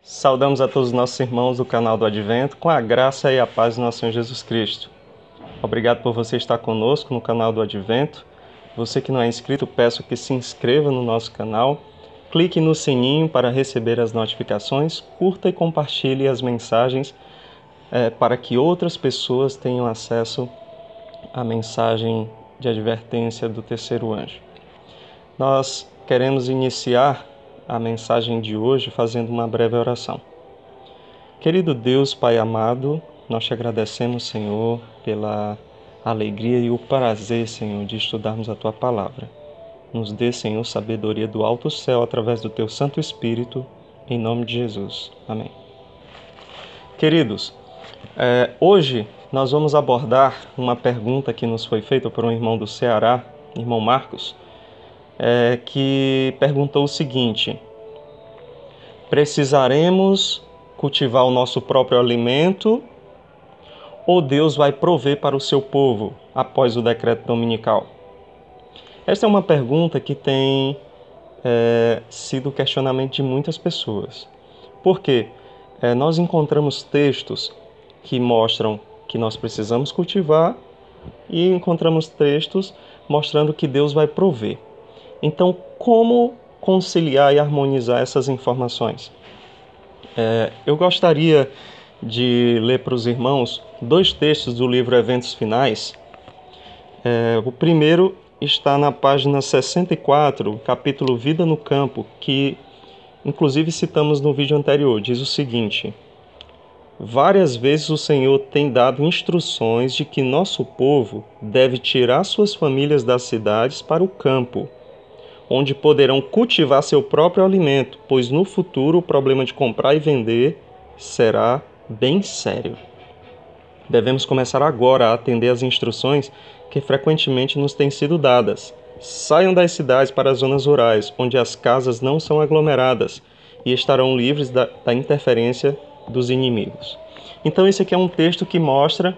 Saudamos a todos os nossos irmãos do canal do Advento com a graça e a paz do nosso Senhor Jesus Cristo. Obrigado por você estar conosco no canal do Advento. Você que não é inscrito, peço que se inscreva no nosso canal, clique no sininho para receber as notificações, curta e compartilhe as mensagens para que outras pessoas tenham acesso à mensagem de advertência do terceiro anjo. Nós queremos iniciar a mensagem de hoje fazendo uma breve oração. Querido Deus, Pai amado, nós te agradecemos, Senhor, pela alegria e o prazer, Senhor, de estudarmos a Tua Palavra. Nos dê, Senhor, sabedoria do alto céu através do Teu Santo Espírito, em nome de Jesus. Amém. Queridos, hoje nós vamos abordar uma pergunta que nos foi feita por um irmão do Ceará, irmão Marcos, que perguntou o seguinte: precisaremos cultivar o nosso próprio alimento ou Deus vai prover para o seu povo após o decreto dominical? Esta é uma pergunta que tem sido o questionamento de muitas pessoas. Por quê? Nós encontramos textos que mostram que nós precisamos cultivar e encontramos textos mostrando que Deus vai prover. Então, como conciliar e harmonizar essas informações? Eu gostaria de ler para os irmãos dois textos do livro Eventos Finais. O primeiro está na página 64, capítulo Vida no Campo, que inclusive citamos no vídeo anterior. Diz o seguinte: várias vezes o Senhor tem dado instruções de que nosso povo deve tirar suas famílias das cidades para o campo, onde poderão cultivar seu próprio alimento, pois no futuro o problema de comprar e vender será bem sério. Devemos começar agora a atender às instruções que frequentemente nos têm sido dadas. Saiam das cidades para as zonas rurais, onde as casas não são aglomeradas e estarão livres da interferência dos inimigos. Então esse aqui é um texto que mostra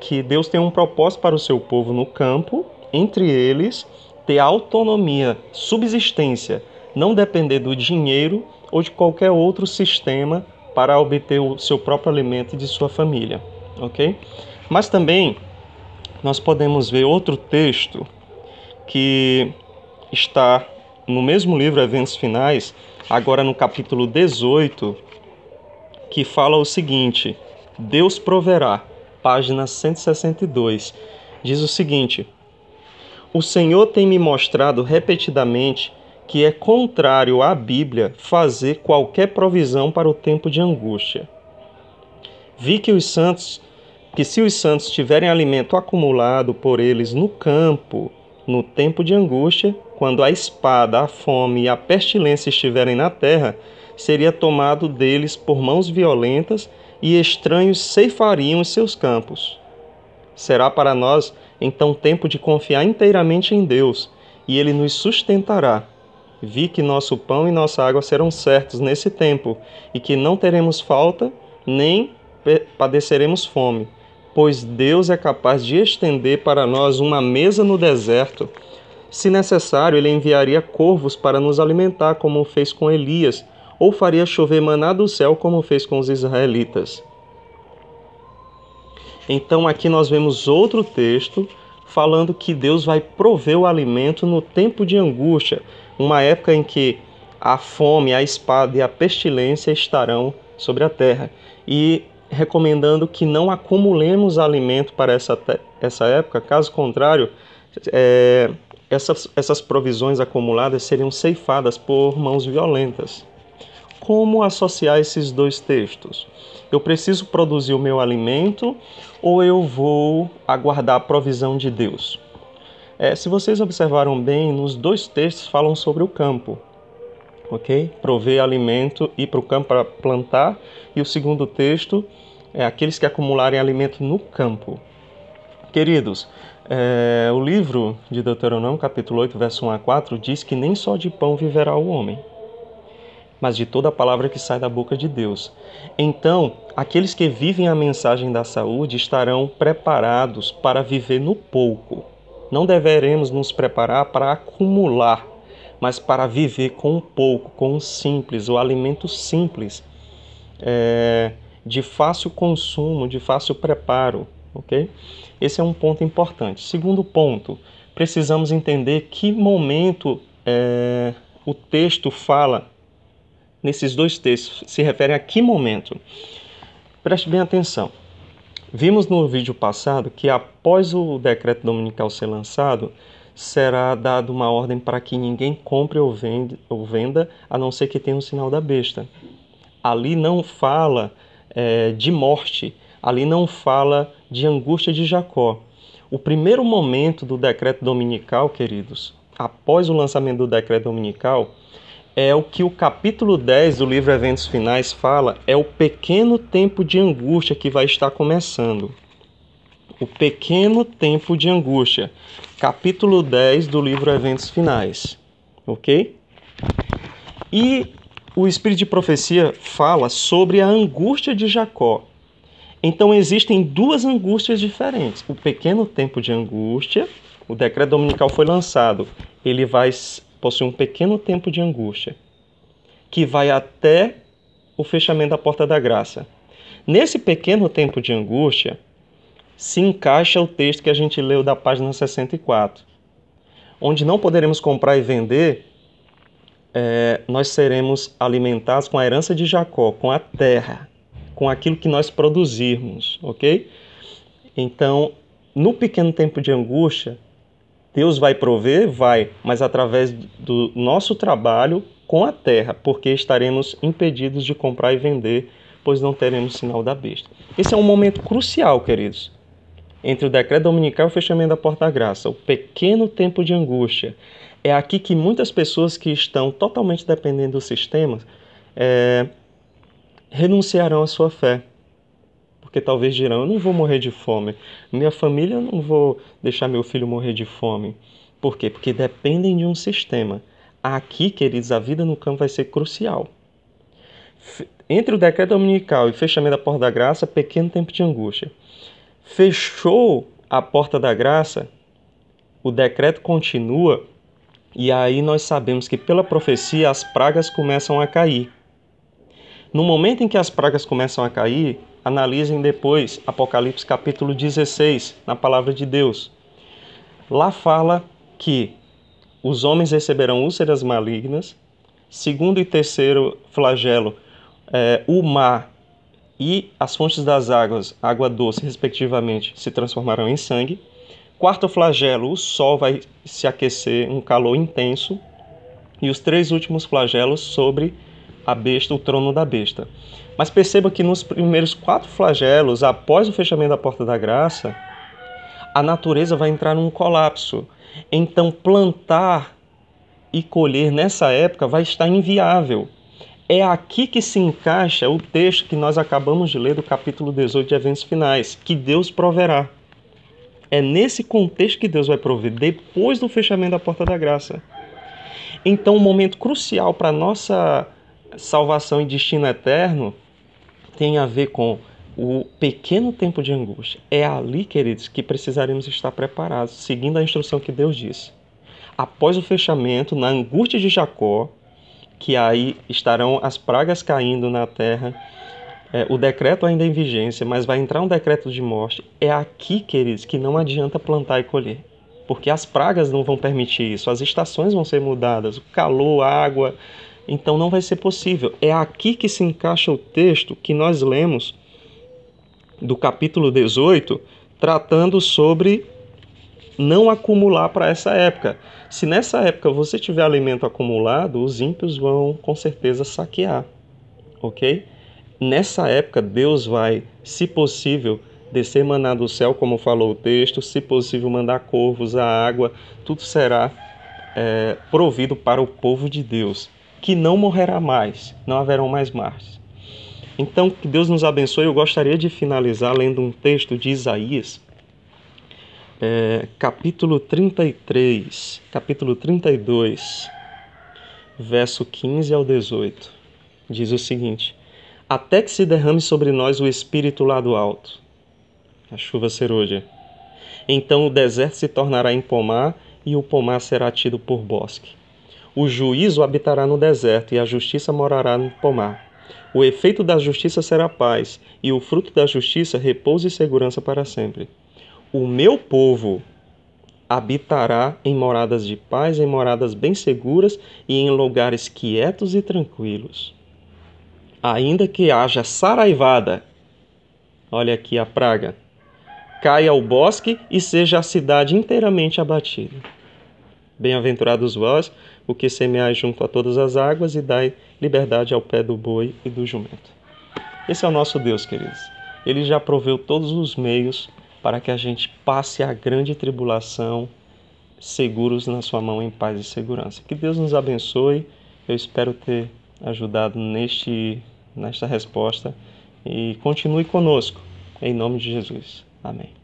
que Deus tem um propósito para o seu povo no campo, entre eles ter autonomia, subsistência, não depender do dinheiro ou de qualquer outro sistema para obter o seu próprio alimento e de sua família, ok? Mas também nós podemos ver outro texto que está no mesmo livro Eventos Finais, agora no capítulo 18, que fala o seguinte: Deus proverá, página 162, diz o seguinte: o Senhor tem me mostrado repetidamente que é contrário à Bíblia fazer qualquer provisão para o tempo de angústia. Vi que se os santos tiverem alimento acumulado por eles no campo, no tempo de angústia, quando a espada, a fome e a pestilência estiverem na terra, seria tomado deles por mãos violentas e estranhos ceifariam os seus campos. Será para nós, então, tempo de confiar inteiramente em Deus, e Ele nos sustentará. Vi que nosso pão e nossa água serão certos nesse tempo, e que não teremos falta, nem padeceremos fome, pois Deus é capaz de estender para nós uma mesa no deserto. Se necessário, Ele enviaria corvos para nos alimentar, como fez com Elias, ou faria chover maná do céu, como fez com os israelitas. Então aqui nós vemos outro texto falando que Deus vai prover o alimento no tempo de angústia, uma época em que a fome, a espada e a pestilência estarão sobre a terra. E recomendando que não acumulemos alimento para essa época, caso contrário, essas provisões acumuladas seriam ceifadas por mãos violentas. Como associar esses dois textos? Eu preciso produzir o meu alimento ou eu vou aguardar a provisão de Deus? Se vocês observaram bem, nos dois textos falam sobre o campo, ok? Prover alimento, ir para o campo para plantar. E o segundo texto é aqueles que acumularem alimento no campo. Queridos, o livro de Deuteronômio, capítulo 8, verso 1 a 4, diz que nem só de pão viverá o homem, mas de toda a palavra que sai da boca de Deus. Então, aqueles que vivem a mensagem da saúde estarão preparados para viver no pouco. Não deveremos nos preparar para acumular, mas para viver com o pouco, com o simples, o alimento simples. de fácil consumo, de fácil preparo, ok? Esse é um ponto importante. Segundo ponto, precisamos entender que momento o texto fala, nesses dois textos, se refere a que momento. Preste bem atenção. Vimos no vídeo passado que após o decreto dominical ser lançado, será dada uma ordem para que ninguém compre ou venda, a não ser que tenha o sinal da besta. Ali não fala de morte, ali não fala de angústia de Jacó. O primeiro momento do decreto dominical, queridos, após o lançamento do decreto dominical, é o que o capítulo 10 do livro Eventos Finais fala, é o pequeno tempo de angústia que vai estar começando. O pequeno tempo de angústia. Capítulo 10 do livro Eventos Finais. Ok? E o Espírito de Profecia fala sobre a angústia de Jacó. Então existem duas angústias diferentes. O pequeno tempo de angústia, o decreto dominical foi lançado, ele vai possui um pequeno tempo de angústia, que vai até o fechamento da porta da graça. Nesse pequeno tempo de angústia, se encaixa o texto que a gente leu da página 64, onde não poderemos comprar e vender, nós seremos alimentados com a herança de Jacó, com a terra, com aquilo que nós produzirmos, ok? Então, no pequeno tempo de angústia, Deus vai prover? Vai, mas através do nosso trabalho com a terra, porque estaremos impedidos de comprar e vender, pois não teremos sinal da besta. Esse é um momento crucial, queridos, entre o decreto dominical e o fechamento da porta da graça, o pequeno tempo de angústia. É aqui que muitas pessoas que estão totalmente dependendo do sistema renunciarão à sua fé. Porque talvez dirão, eu não vou morrer de fome. Minha família, eu não vou deixar meu filho morrer de fome. Por quê? Porque dependem de um sistema. Aqui, queridos, a vida no campo vai ser crucial. Entre o decreto dominical e o fechamento da porta da graça, pequeno tempo de angústia. Fechou a porta da graça, o decreto continua, e aí nós sabemos que pela profecia as pragas começam a cair. No momento em que as pragas começam a cair, analisem depois Apocalipse capítulo 16, na palavra de Deus. Lá fala que os homens receberão úlceras malignas, segundo e terceiro flagelo, o mar e as fontes das águas, água doce, respectivamente, se transformarão em sangue. Quarto flagelo, o sol vai se aquecer, um calor intenso. E os três últimos flagelos sobre a besta, o trono da besta. Mas perceba que nos primeiros 4 flagelos, após o fechamento da porta da graça, a natureza vai entrar num colapso. Então plantar e colher nessa época vai estar inviável. É aqui que se encaixa o texto que nós acabamos de ler do capítulo 18 de Eventos Finais, que Deus proverá. É nesse contexto que Deus vai prover, depois do fechamento da porta da graça. Então, um momento crucial para a nossa salvação e destino eterno tem a ver com o pequeno tempo de angústia. É ali, queridos, que precisaremos estar preparados, seguindo a instrução que Deus disse. Após o fechamento, na angústia de Jacó, que aí estarão as pragas caindo na terra, o decreto ainda é em vigência, mas vai entrar um decreto de morte. É aqui, queridos, que não adianta plantar e colher, porque as pragas não vão permitir isso, as estações vão ser mudadas, o calor, a água, então não vai ser possível. É aqui que se encaixa o texto que nós lemos do capítulo 18, tratando sobre não acumular para essa época. Se nessa época você tiver alimento acumulado, os ímpios vão com certeza saquear, ok? Nessa época Deus vai, se possível, descer maná do céu, como falou o texto, se possível mandar corvos, a água, tudo será provido para o povo de Deus, que não morrerá mais, não haverão mais mártires. Então, que Deus nos abençoe. Eu gostaria de finalizar lendo um texto de Isaías, capítulo 33, capítulo 32, verso 15 ao 18. Diz o seguinte: até que se derrame sobre nós o Espírito lá do alto, a chuva serôdia. Então o deserto se tornará em pomar, e o pomar será tido por bosque. O juízo habitará no deserto, e a justiça morará no pomar. O efeito da justiça será paz, e o fruto da justiça repouso e segurança para sempre. O meu povo habitará em moradas de paz, em moradas bem seguras e em lugares quietos e tranquilos. Ainda que haja saraivada, olha aqui a praga, caia ao bosque e seja a cidade inteiramente abatida. Bem-aventurados vós, o que semeais junto a todas as águas e dai liberdade ao pé do boi e do jumento. Esse é o nosso Deus, queridos. Ele já proveu todos os meios para que a gente passe a grande tribulação seguros na sua mão em paz e segurança. Que Deus nos abençoe. Eu espero ter ajudado nesta resposta e continue conosco. Em nome de Jesus. Amém.